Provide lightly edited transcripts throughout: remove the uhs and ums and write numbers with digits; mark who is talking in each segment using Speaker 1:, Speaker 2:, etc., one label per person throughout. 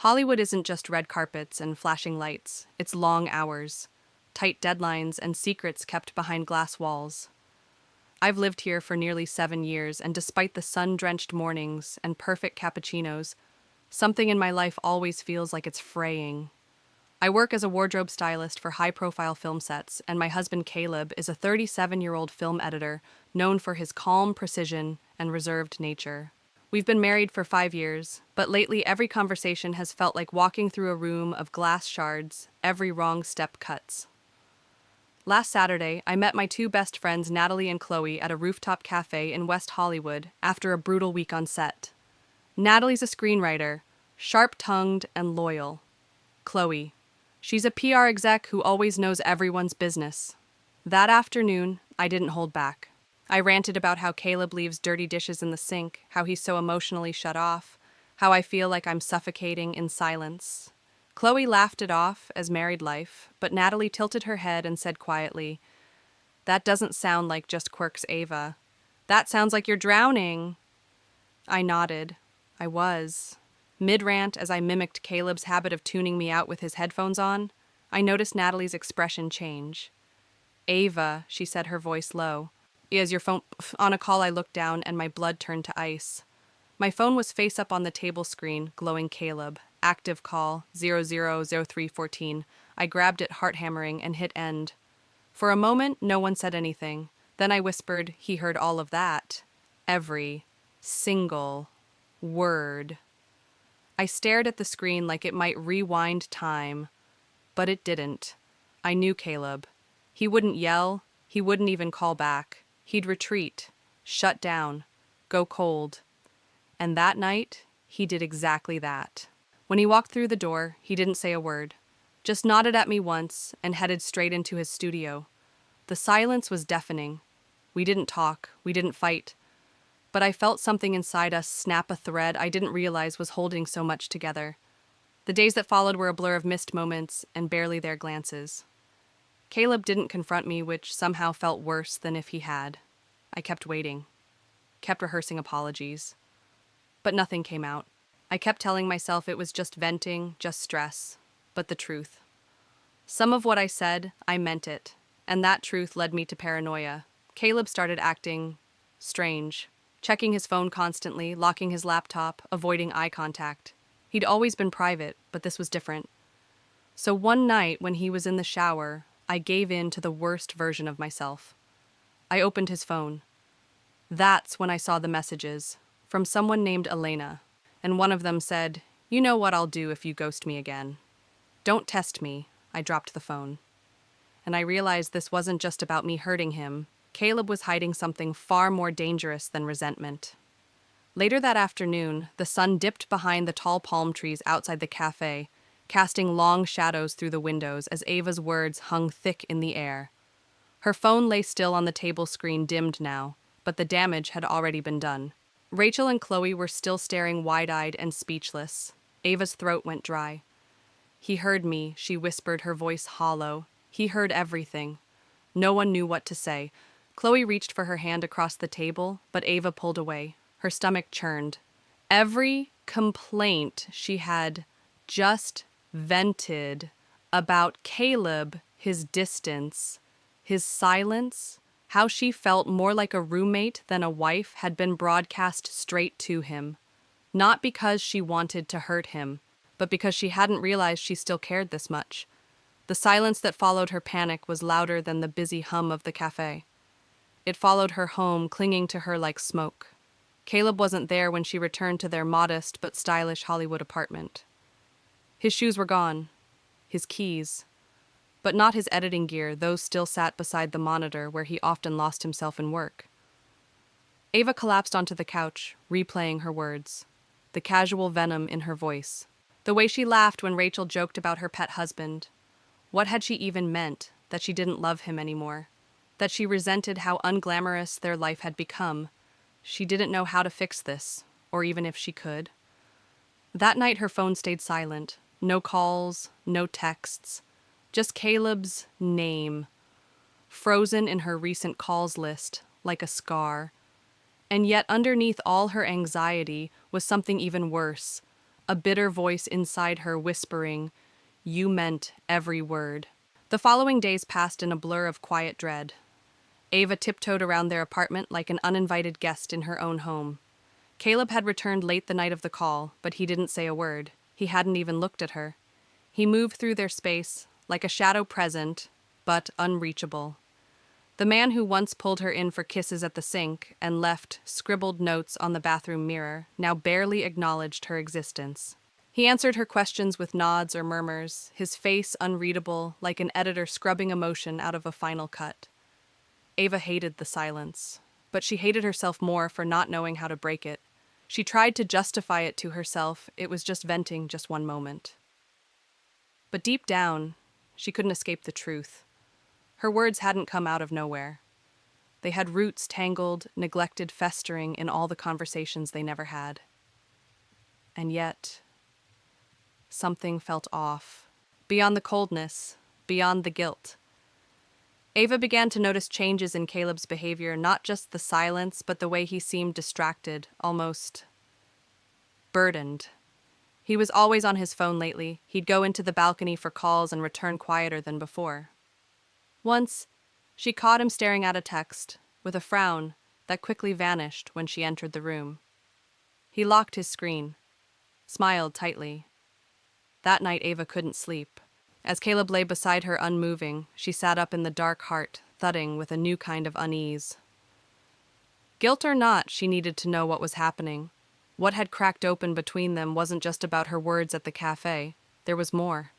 Speaker 1: Hollywood isn't just red carpets and flashing lights, it's long hours, tight deadlines, and secrets kept behind glass walls. I've lived here for nearly 7 years, and despite the sun-drenched mornings and perfect cappuccinos, something in my life always feels like it's fraying. I work as a wardrobe stylist for high-profile film sets, and my husband Caleb is a 37-year-old film editor known for his calm precision and reserved nature. We've been married for 5 years, but lately every conversation has felt like walking through a room of glass shards, every wrong step cuts. Last Saturday, I met my two best friends Natalie and Chloe at a rooftop cafe in West Hollywood after a brutal week on set. Natalie's a screenwriter, sharp-tongued and loyal. Chloe, she's a PR exec who always knows everyone's business. That afternoon, I didn't hold back. I ranted about how Caleb leaves dirty dishes in the sink, how he's so emotionally shut off, how I feel like I'm suffocating in silence. Chloe laughed it off as married life, but Natalie tilted her head and said quietly, "That doesn't sound like just quirks, Ava. That sounds like you're drowning." I nodded. I was. Mid-rant, as I mimicked Caleb's habit of tuning me out with his headphones on, I noticed Natalie's expression change. "Ava," she said, her voice low. "Is your phone on a call?" I looked down and my blood turned to ice. My phone was face up on the table screen, glowing Caleb. Active call, 000314. I grabbed it, heart hammering, and hit end. For a moment, no one said anything. Then I whispered, he heard all of that. Every single word. I stared at the screen like it might rewind time, but it didn't. I knew Caleb. He wouldn't yell, he wouldn't even call back. He'd retreat, shut down, go cold. And that night, he did exactly that. When he walked through the door, he didn't say a word, just nodded at me once and headed straight into his studio. The silence was deafening. We didn't talk, we didn't fight, but I felt something inside us snap a thread I didn't realize was holding so much together. The days that followed were a blur of missed moments and barely there glances. Caleb didn't confront me, which somehow felt worse than if he had. I kept waiting, kept rehearsing apologies, but nothing came out. I kept telling myself it was just venting, just stress, but the truth. Some of what I said, I meant it, and that truth led me to paranoia. Caleb started acting strange, checking his phone constantly, locking his laptop, avoiding eye contact. He'd always been private, but this was different. So one night when he was in the shower, I gave in to the worst version of myself. I opened his phone. That's when I saw the messages, from someone named Elena, and one of them said, "You know what I'll do if you ghost me again." "Don't test me." I dropped the phone. And I realized this wasn't just about me hurting him. Caleb was hiding something far more dangerous than resentment. Later that afternoon, the sun dipped behind the tall palm trees outside the cafe, casting long shadows through the windows as Ava's words hung thick in the air. Her phone lay still on the table screen, dimmed now, but the damage had already been done. Rachel and Chloe were still staring wide-eyed and speechless. Ava's throat went dry. "He heard me," she whispered, her voice hollow. "He heard everything." No one knew what to say. Chloe reached for her hand across the table, but Ava pulled away. Her stomach churned. Every complaint she had just vented about Caleb, his distance, his silence, how she felt more like a roommate than a wife, had been broadcast straight to him. Not because she wanted to hurt him, but because she hadn't realized she still cared this much. The silence that followed her panic was louder than the busy hum of the cafe. It followed her home, clinging to her like smoke. Caleb wasn't there when she returned to their modest but stylish Hollywood apartment. His shoes were gone, his keys, but not his editing gear. Those still sat beside the monitor where he often lost himself in work. Ava collapsed onto the couch, replaying her words, the casual venom in her voice, the way she laughed when Rachel joked about her pet husband. What had she even meant? That she didn't love him anymore? That she resented how unglamorous their life had become? She didn't know how to fix this, or even if she could. That night her phone stayed silent. No calls, no texts. Just Caleb's name, frozen in her recent calls list, like a scar. And yet underneath all her anxiety was something even worse, a bitter voice inside her whispering, "You meant every word." The following days passed in a blur of quiet dread. Ava tiptoed around their apartment like an uninvited guest in her own home. Caleb had returned late the night of the call, but he didn't say a word. He hadn't even looked at her. He moved through their space, like a shadow present, but unreachable. The man who once pulled her in for kisses at the sink and left scribbled notes on the bathroom mirror now barely acknowledged her existence. He answered her questions with nods or murmurs, his face unreadable, like an editor scrubbing emotion out of a final cut. Ava hated the silence, but she hated herself more for not knowing how to break it. She tried to justify it to herself, it was just venting just one moment. But deep down, she couldn't escape the truth. Her words hadn't come out of nowhere. They had roots tangled, neglected, festering in all the conversations they never had. And yet, something felt off. Beyond the coldness, beyond the guilt. Ava began to notice changes in Caleb's behavior, not just the silence, but the way he seemed distracted, almost burdened. He was always on his phone lately. He'd go into the balcony for calls and return quieter than before. Once, she caught him staring at a text, with a frown that quickly vanished when she entered the room. He locked his screen, smiled tightly. That night Ava couldn't sleep. As Caleb lay beside her unmoving, she sat up in the dark heart, thudding with a new kind of unease. Guilt or not, she needed to know what was happening. What had cracked open between them wasn't just about her words at the cafe. There was more.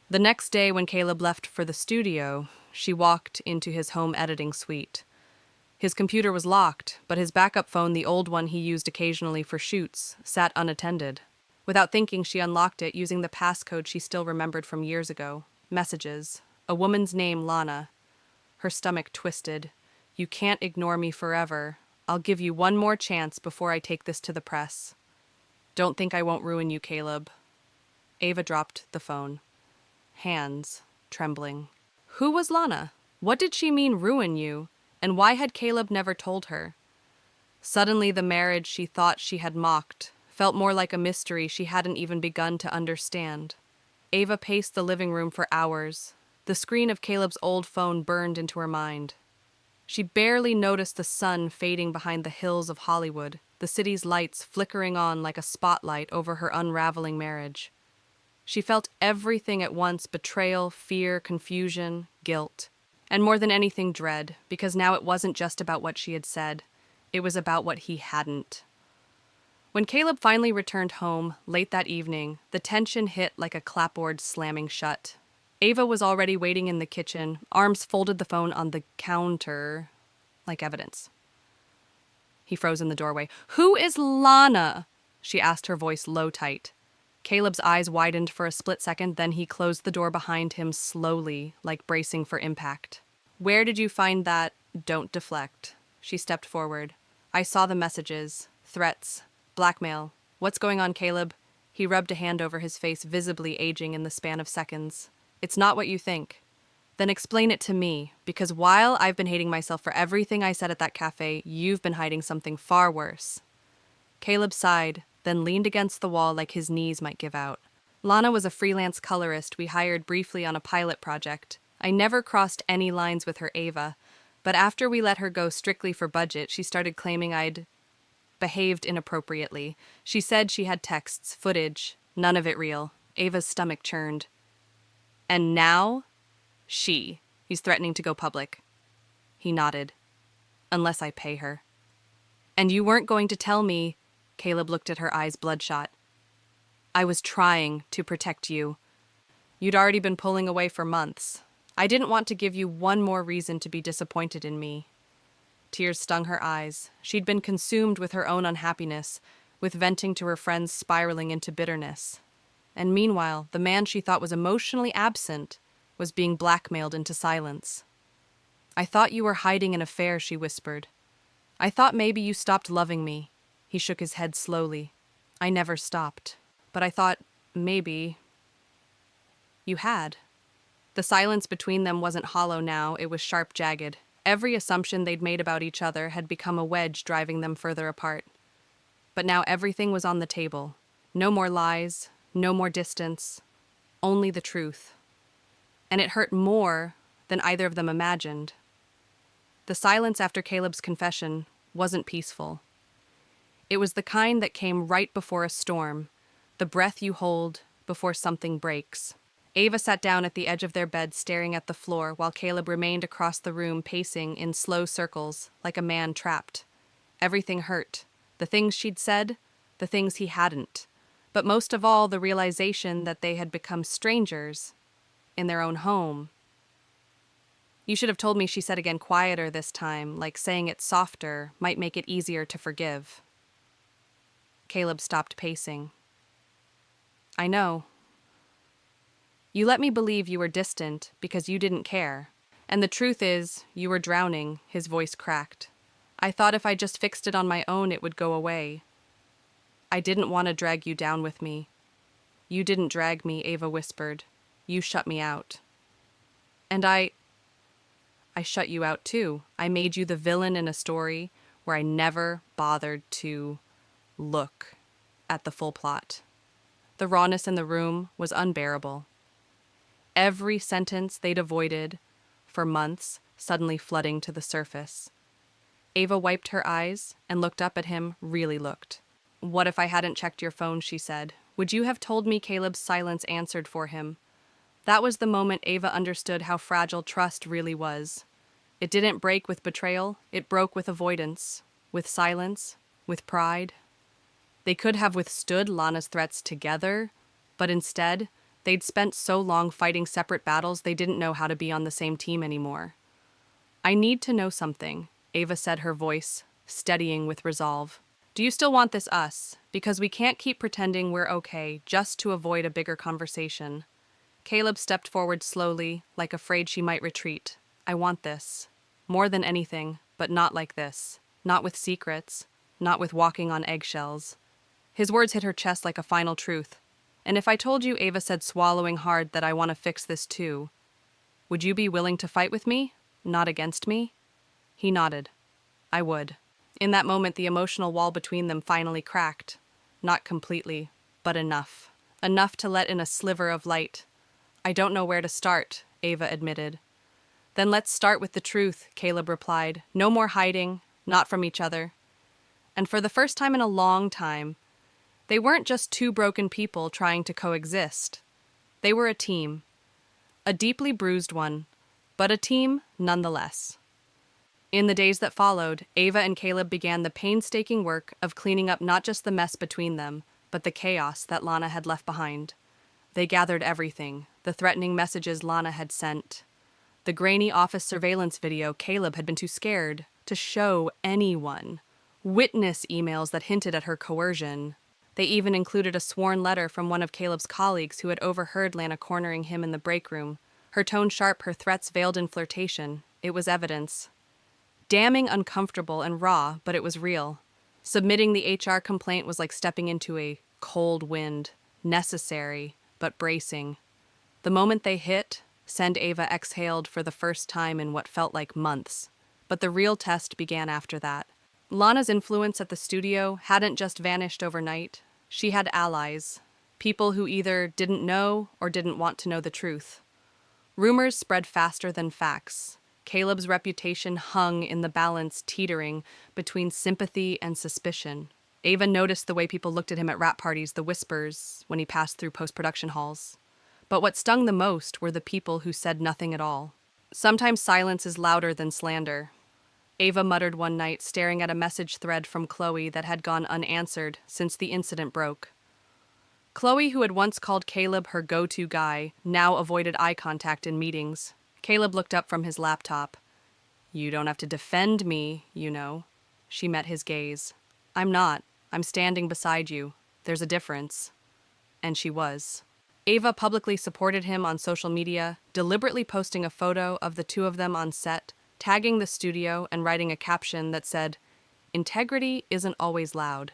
Speaker 1: The next day when Caleb left for the studio, she walked into his home editing suite. His computer was locked, but his backup phone, the old one he used occasionally for shoots, sat unattended. Without thinking, she unlocked it using the passcode she still remembered from years ago. Messages. A woman's name, Lana. Her stomach twisted. "You can't ignore me forever. I'll give you one more chance before I take this to the press. Don't think I won't ruin you, Caleb." Ava dropped the phone. Hands trembling. Who was Lana? What did she mean, ruin you? And why had Caleb never told her? Suddenly the marriage she thought she had mocked felt more like a mystery she hadn't even begun to understand. Ava paced the living room for hours. The screen of Caleb's old phone burned into her mind. She barely noticed the sun fading behind the hills of Hollywood, the city's lights flickering on like a spotlight over her unraveling marriage. She felt everything at once: betrayal, fear, confusion, guilt. And more than anything, dread, because now it wasn't just about what she had said. It was about what he hadn't. When Caleb finally returned home, late that evening, the tension hit like a clapboard slamming shut. Ava was already waiting in the kitchen, arms folded, the phone on the counter, like evidence. He froze in the doorway. "Who is Lana?" she asked, her voice low tight. Caleb's eyes widened for a split second, then he closed the door behind him slowly, like bracing for impact. "Where did you find that?" "Don't deflect." She stepped forward. "I saw the messages. Threats. Blackmail. What's going on, Caleb?" He rubbed a hand over his face, visibly aging in the span of seconds. "It's not what you think." "Then explain it to me, because while I've been hating myself for everything I said at that cafe, you've been hiding something far worse." Caleb sighed, then leaned against the wall like his knees might give out. "Lana was a freelance colorist we hired briefly on a pilot project. I never crossed any lines with her, Ava, but after we let her go strictly for budget, she started claiming I'd behaved inappropriately. She said she had texts, footage, none of it real." Ava's stomach churned. "And now? He's threatening to go public." He nodded. "Unless I pay her." "And you weren't going to tell me?" Caleb looked at her, eyes bloodshot. "I was trying to protect you. You'd already been pulling away for months. I didn't want to give you one more reason to be disappointed in me." Tears stung her eyes. She'd been consumed with her own unhappiness, with venting to her friends, spiraling into bitterness. And meanwhile, the man she thought was emotionally absent was being blackmailed into silence. "I thought you were hiding an affair," she whispered. "I thought maybe you stopped loving me." He shook his head slowly. "I never stopped. But I thought maybe you had." The silence between them wasn't hollow now, it was sharp, jagged. Every assumption they'd made about each other had become a wedge driving them further apart. But now everything was on the table. No more lies, no more distance, only the truth. And it hurt more than either of them imagined. The silence after Caleb's confession wasn't peaceful. It was the kind that came right before a storm, the breath you hold before something breaks. Ava sat down at the edge of their bed staring at the floor while Caleb remained across the room pacing in slow circles like a man trapped. Everything hurt. The things she'd said, the things he hadn't. But most of all, the realization that they had become strangers in their own home. You should have told me, she said again, quieter this time, like saying it softer might make it easier to forgive. Caleb stopped pacing. I know. You let me believe you were distant because you didn't care. And the truth is, you were drowning, his voice cracked. I thought if I just fixed it on my own, it would go away. I didn't want to drag you down with me. You didn't drag me, Ava whispered. You shut me out. And I shut you out too. I made you the villain in a story where I never bothered to look at the full plot. The rawness in the room was unbearable. Every sentence they'd avoided for months suddenly flooding to the surface. Ava wiped her eyes and looked up at him, really looked. What if I hadn't checked your phone, she said. Would you have told me? Caleb's silence answered for him. That was the moment Ava understood how fragile trust really was. It didn't break with betrayal, it broke with avoidance, with silence, with pride. They could have withstood Lana's threats together, but instead, they'd spent so long fighting separate battles they didn't know how to be on the same team anymore. I need to know something, Ava said, her voice steadying with resolve. Do you still want this us? Because we can't keep pretending we're okay just to avoid a bigger conversation. Caleb stepped forward slowly, like afraid she might retreat. I want this. More than anything, but not like this. Not with secrets. Not with walking on eggshells. His words hit her chest like a final truth. And if I told you, Ava said, swallowing hard, that I want to fix this too, would you be willing to fight with me? Not against me? He nodded. I would. In that moment, the emotional wall between them finally cracked. Not completely, but enough. Enough to let in a sliver of light. I don't know where to start, Ava admitted. Then let's start with the truth, Caleb replied. No more hiding, not from each other. And for the first time in a long time, they weren't just two broken people trying to coexist. They were a team. A deeply bruised one, but a team nonetheless. In the days that followed, Ava and Caleb began the painstaking work of cleaning up not just the mess between them, but the chaos that Lana had left behind. They gathered everything, the threatening messages Lana had sent, the grainy office surveillance video Caleb had been too scared to show anyone, witness emails that hinted at her coercion. They even included a sworn letter from one of Caleb's colleagues who had overheard Lana cornering him in the break room. Her tone sharp, her threats veiled in flirtation. It was evidence. Damning uncomfortable and raw, but it was real. Submitting the HR complaint was like stepping into a cold wind, necessary, but bracing. The moment they hit, Send Ava exhaled for the first time in what felt like months. But the real test began after that. Lana's influence at the studio hadn't just vanished overnight. She had allies, people who either didn't know or didn't want to know the truth. Rumors spread faster than facts. Caleb's reputation hung in the balance, teetering between sympathy and suspicion. Ava noticed the way people looked at him at rap parties, the whispers when he passed through post-production halls. But what stung the most were the people who said nothing at all. Sometimes silence is louder than slander. Ava muttered one night, staring at a message thread from Chloe that had gone unanswered since the incident broke. Chloe, who had once called Caleb her go-to guy, now avoided eye contact in meetings. Caleb looked up from his laptop. "You don't have to defend me, you know." She met his gaze. "I'm not. I'm standing beside you. There's a difference." And she was. Ava publicly supported him on social media, deliberately posting a photo of the two of them on set, tagging the studio and writing a caption that said, "Integrity isn't always loud.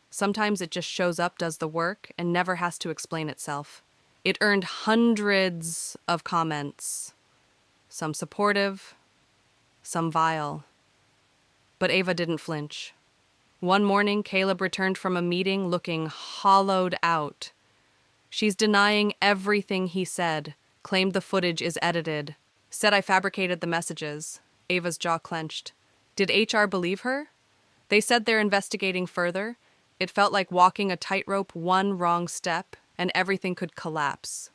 Speaker 1: Sometimes it just shows up, does the work, and never has to explain itself." It earned hundreds of comments, some supportive, some vile. But Ava didn't flinch. One morning, Caleb returned from a meeting looking hollowed out. She's denying everything he said, claimed the footage is edited, said I fabricated the messages. Ava's jaw clenched. Did HR believe her? They said they're investigating further. It felt like walking a tightrope, one wrong step, and everything could collapse.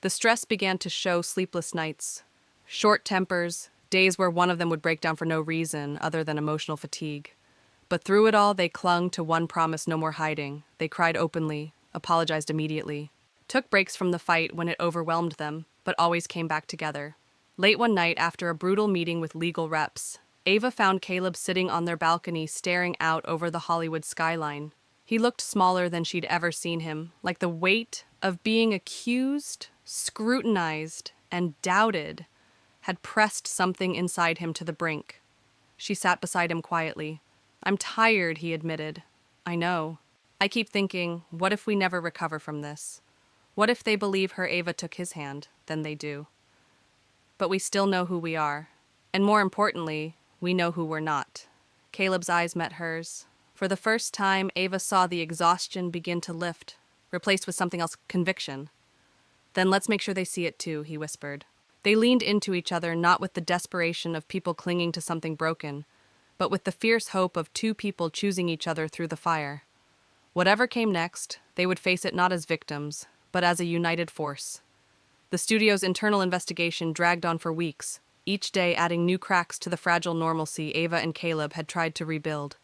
Speaker 1: The stress began to show: sleepless nights, short tempers, days where one of them would break down for no reason other than emotional fatigue. But through it all, they clung to one promise: no more hiding. They cried openly, apologized immediately, took breaks from the fight when it overwhelmed them, but always came back together. Late one night, after a brutal meeting with legal reps, Ava found Caleb sitting on their balcony staring out over the Hollywood skyline. He looked smaller than she'd ever seen him, like the weight of being accused, scrutinized, and doubted had pressed something inside him to the brink. She sat beside him quietly. I'm tired, he admitted. I know. I keep thinking, what if we never recover from this? What if they believe her Ava took his hand? Then they do. But we still know who we are. And more importantly, we know who we're not. Caleb's eyes met hers. For the first time, Ava saw the exhaustion begin to lift, replaced with something else: conviction. Then let's make sure they see it too, he whispered. They leaned into each other, not with the desperation of people clinging to something broken, but with the fierce hope of two people choosing each other through the fire. Whatever came next, they would face it not as victims, but as a united force. The studio's internal investigation dragged on for weeks, each day adding new cracks to the fragile normalcy Ava and Caleb had tried to rebuild.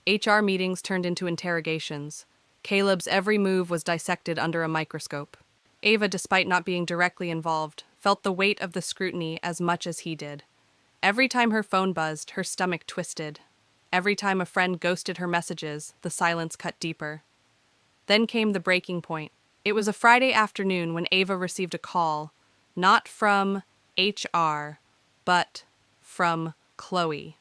Speaker 1: HR meetings turned into interrogations. Caleb's every move was dissected under a microscope. Ava, despite not being directly involved, felt the weight of the scrutiny as much as he did. Every time her phone buzzed, her stomach twisted. Every time a friend ghosted her messages, the silence cut deeper. Then came the breaking point. It was a Friday afternoon when Ava received a call, not from HR, but from Chloe.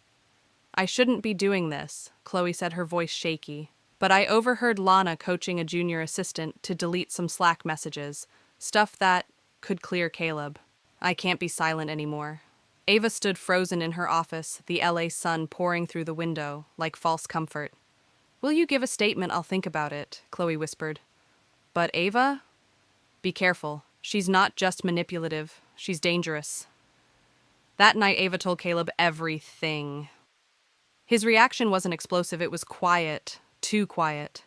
Speaker 1: I shouldn't be doing this, Chloe said, her voice shaky. But I overheard Lana coaching a junior assistant to delete some Slack messages, stuff that could clear Caleb. I can't be silent anymore. Ava stood frozen in her office, the LA sun pouring through the window, like false comfort. Will you give a statement? I'll think about it, Chloe whispered. But Ava? Be careful. She's not just manipulative. She's dangerous. That night, Ava told Caleb everything. His reaction wasn't explosive, it was quiet. Too quiet.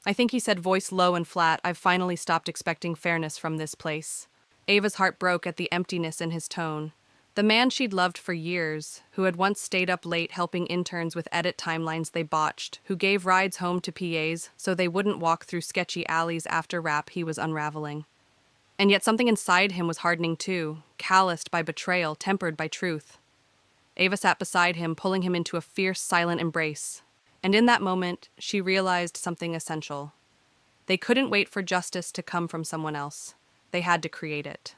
Speaker 1: I think he said, voice low and flat, I've finally stopped expecting fairness from this place. Ava's heart broke at the emptiness in his tone. The man she'd loved for years, who had once stayed up late helping interns with edit timelines they botched, who gave rides home to PAs so they wouldn't walk through sketchy alleys after rap, he was unraveling. And yet something inside him was hardening too, calloused by betrayal, tempered by truth. Ava sat beside him, pulling him into a fierce, silent embrace. And in that moment, she realized something essential. They couldn't wait for justice to come from someone else. They had to create it.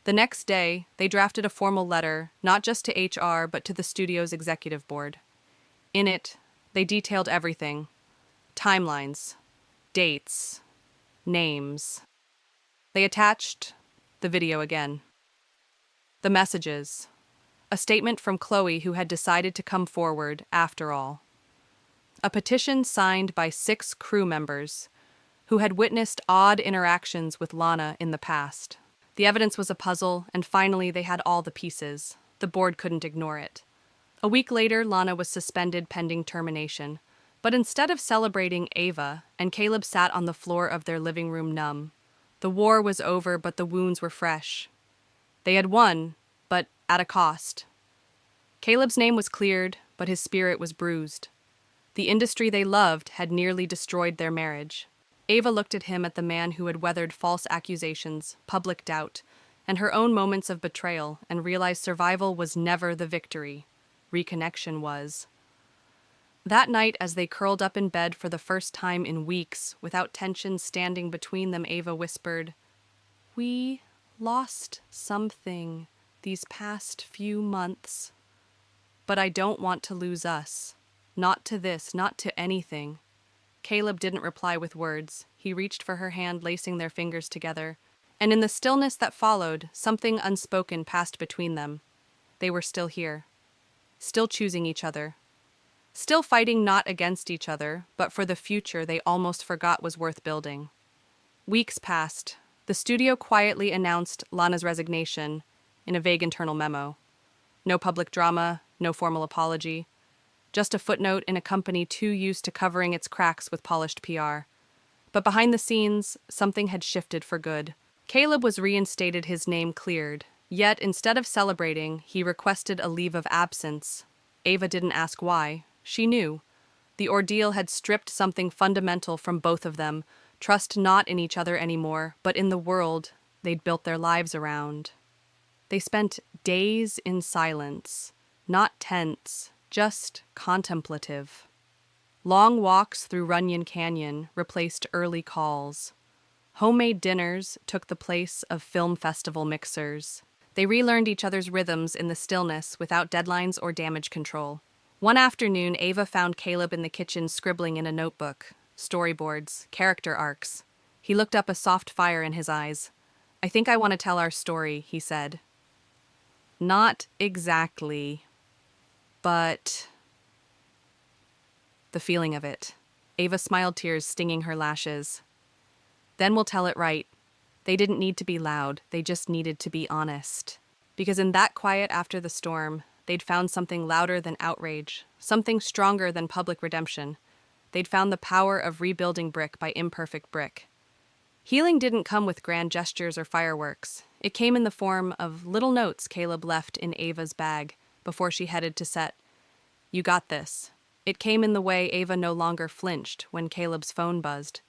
Speaker 1: The next day, they drafted a formal letter, not just to HR, but to the studio's executive board. In it, they detailed everything: timelines, dates, names. They attached the video again. The messages. A statement from Chloe, who had decided to come forward after all. A petition signed by 6 crew members who had witnessed odd interactions with Lana in the past. The evidence was a puzzle, and finally they had all the pieces. The board couldn't ignore it. A week later, Lana was suspended pending termination. But instead of celebrating, Ava and Caleb sat on the floor of their living room numb. The war was over, but the wounds were fresh. They had won, but at a cost. Caleb's name was cleared, but his spirit was bruised. The industry they loved had nearly destroyed their marriage. Ava looked at him, at the man who had weathered false accusations, public doubt, and her own moments of betrayal, and realized survival was never the victory. Reconnection was. That night, as they curled up in bed for the first time in weeks, without tension standing between them, Ava whispered, "We lost something these past few months. But I don't want to lose us. Not to this, not to anything." Caleb didn't reply with words. He reached for her hand, lacing their fingers together. And in the stillness that followed, something unspoken passed between them. They were still here. Still choosing each other. still fighting not against each other, but for the future they almost forgot was worth building. Weeks passed. The studio quietly announced Lana's resignation in a vague internal memo. No public drama, no formal apology, just a footnote in a company too used to covering its cracks with polished PR. But behind the scenes, something had shifted for good. Caleb was reinstated, his name cleared. Yet, instead of celebrating, he requested a leave of absence. Ava didn't ask why. She knew. The ordeal had stripped something fundamental from both of them, trust not in each other anymore, but in the world they'd built their lives around. They spent days in silence, not tense, just contemplative. Long walks through Runyon Canyon replaced early calls. Homemade dinners took the place of film festival mixers. They relearned each other's rhythms in the stillness without deadlines or damage control. One afternoon, Ava found Caleb in the kitchen scribbling in a notebook. Storyboards, character arcs. He looked up, a soft fire in his eyes. "I think I want to tell our story," he said. "Not exactly, but..." The feeling of it. Ava smiled, tears stinging her lashes. "Then we'll tell it right. They didn't need to be loud, they just needed to be honest." Because in that quiet after the storm, they'd found something louder than outrage, something stronger than public redemption. They'd found the power of rebuilding brick by imperfect brick. Healing didn't come with grand gestures or fireworks. It came in the form of little notes Caleb left in Ava's bag before she headed to set. "You got this." It came in the way Ava no longer flinched when Caleb's phone buzzed.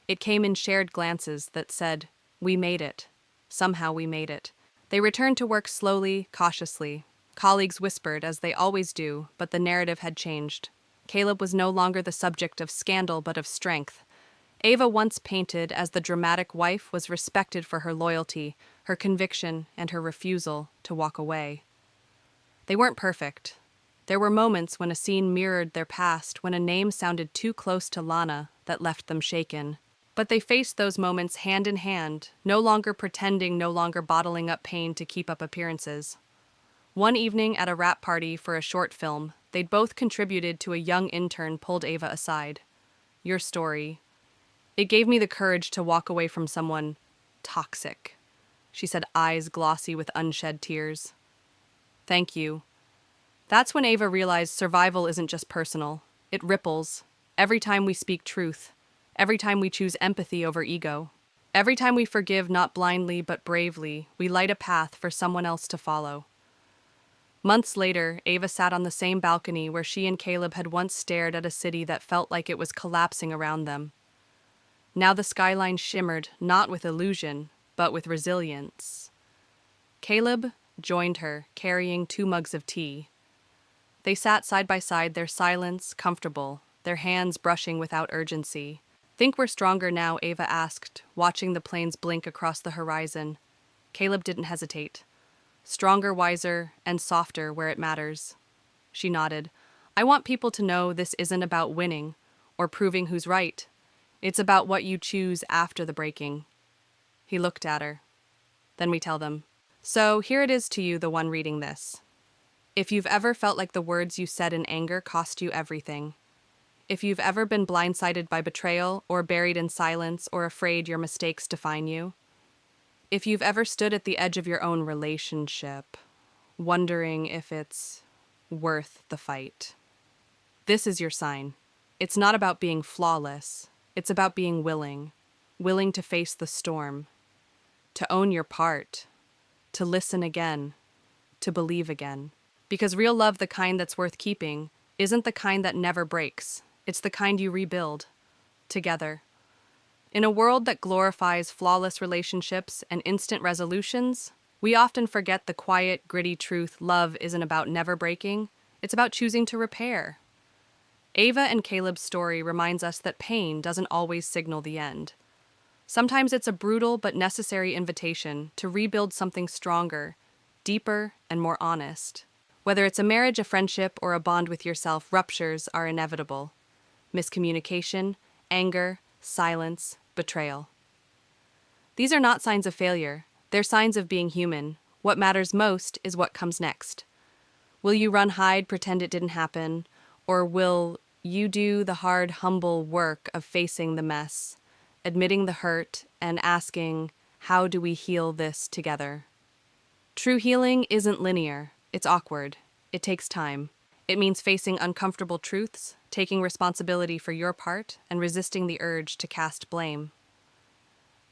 Speaker 1: It came in shared glances that said, "We made it. Somehow we made it." They returned to work slowly, cautiously. Colleagues whispered, as they always do, but the narrative had changed. Caleb was no longer the subject of scandal but of strength. Ava, once painted as the dramatic wife, was respected for her loyalty, her conviction, and her refusal to walk away. They weren't perfect. There were moments when a scene mirrored their past, when a name sounded too close to Lana that left them shaken. But they faced those moments hand in hand, no longer pretending, no longer bottling up pain to keep up appearances. One evening at a wrap party for a short film, they'd both contributed to a young intern pulled Ava aside. "Your story. It gave me the courage to walk away from someone toxic," she said, eyes glossy with unshed tears. "Thank you." That's when Ava realized survival isn't just personal. It ripples. Every time we speak truth. Every time we choose empathy over ego. Every time we forgive not blindly but bravely, we light a path for someone else to follow. Months later, Ava sat on the same balcony where she and Caleb had once stared at a city that felt like it was collapsing around them. Now the skyline shimmered, not with illusion, but with resilience. Caleb joined her, carrying 2 mugs of tea. They sat side by side, their silence comfortable, their hands brushing without urgency. "Think we're stronger now?" Ava asked, watching the planes blink across the horizon. Caleb didn't hesitate. "Stronger, wiser, and softer where it matters." She nodded. "I want people to know this isn't about winning or proving who's right. It's about what you choose after the breaking." He looked at her. "Then we tell them. So here it is to you, the one reading this. If you've ever felt like the words you said in anger cost you everything, if you've ever been blindsided by betrayal or buried in silence or afraid your mistakes define you, if you've ever stood at the edge of your own relationship, wondering if it's worth the fight, this is your sign. It's not about being flawless. It's about being willing to face the storm, to own your part, to listen again, to believe again. Because real love, the kind that's worth keeping, isn't the kind that never breaks. It's the kind you rebuild, together. In a world that glorifies flawless relationships and instant resolutions, we often forget the quiet, gritty truth. Love isn't about never breaking. It's about choosing to repair. Ava and Caleb's story reminds us that pain doesn't always signal the end. Sometimes it's a brutal but necessary invitation to rebuild something stronger, deeper, and more honest. Whether it's a marriage, a friendship, or a bond with yourself, ruptures are inevitable. Miscommunication, anger, silence, betrayal. These are not signs of failure. They're signs of being human. What matters most is what comes next. Will you run, hide, pretend it didn't happen? Or will you do the hard, humble work of facing the mess, admitting the hurt, and asking, how do we heal this together? True healing isn't linear, it's awkward. It takes time. It means facing uncomfortable truths, taking responsibility for your part, and resisting the urge to cast blame.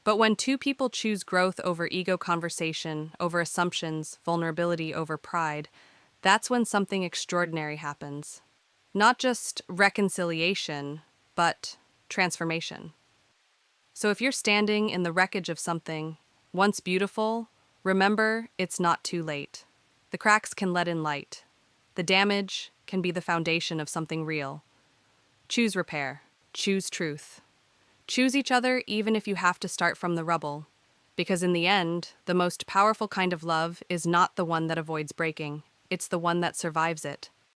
Speaker 1: But when two people choose growth over ego conversation, over assumptions, vulnerability over pride, that's when something extraordinary happens. Not just reconciliation, but transformation. So if you're standing in the wreckage of something, once beautiful, remember it's not too late. The cracks can let in light. The damage can be the foundation of something real. Choose repair. Choose truth. Choose each other even if you have to start from the rubble. Because in the end, the most powerful kind of love is not the one that avoids breaking. It's the one that survives it.